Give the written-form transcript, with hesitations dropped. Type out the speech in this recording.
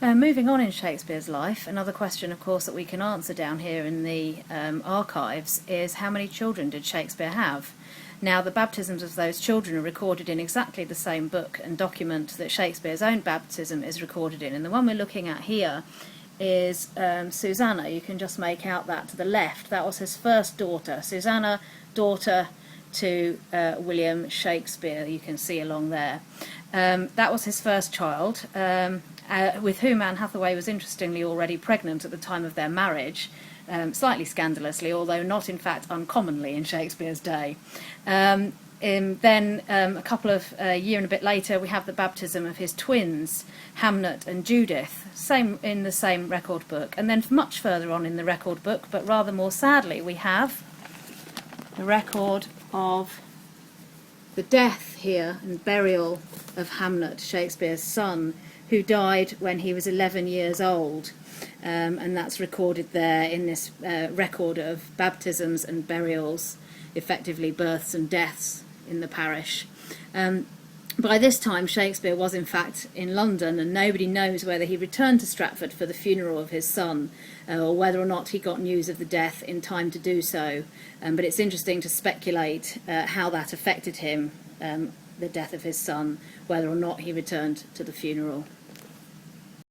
Moving on in Shakespeare's life, another question, of course, that we can answer down here in the archives is how many children did Shakespeare have? Now, the baptisms of those children are recorded in exactly the same book and document that Shakespeare's own baptism is recorded in. And the one we're looking at here is Susanna. You can just make out that to the left. That was his first daughter. Susanna, daughter to William Shakespeare, you can see along there. That was his first child, with whom Anne Hathaway was interestingly already pregnant at the time of their marriage, slightly scandalously, although not in fact uncommonly in Shakespeare's day. Then a couple of year and a bit later, we have the baptism of his twins, Hamnet and Judith, same in the same record book. And then much further on in the record book, but rather more sadly, we have the record of the death here and burial of Hamnet, Shakespeare's son, who died when he was 11 years old. And that's recorded there in this record of baptisms and burials, effectively births and deaths in the parish. By this time, Shakespeare was in fact in London, and nobody knows whether he returned to Stratford for the funeral of his son, or whether or not he got news of the death in time to do so. But it's interesting to speculate how that affected him, the death of his son, whether or not he returned to the funeral.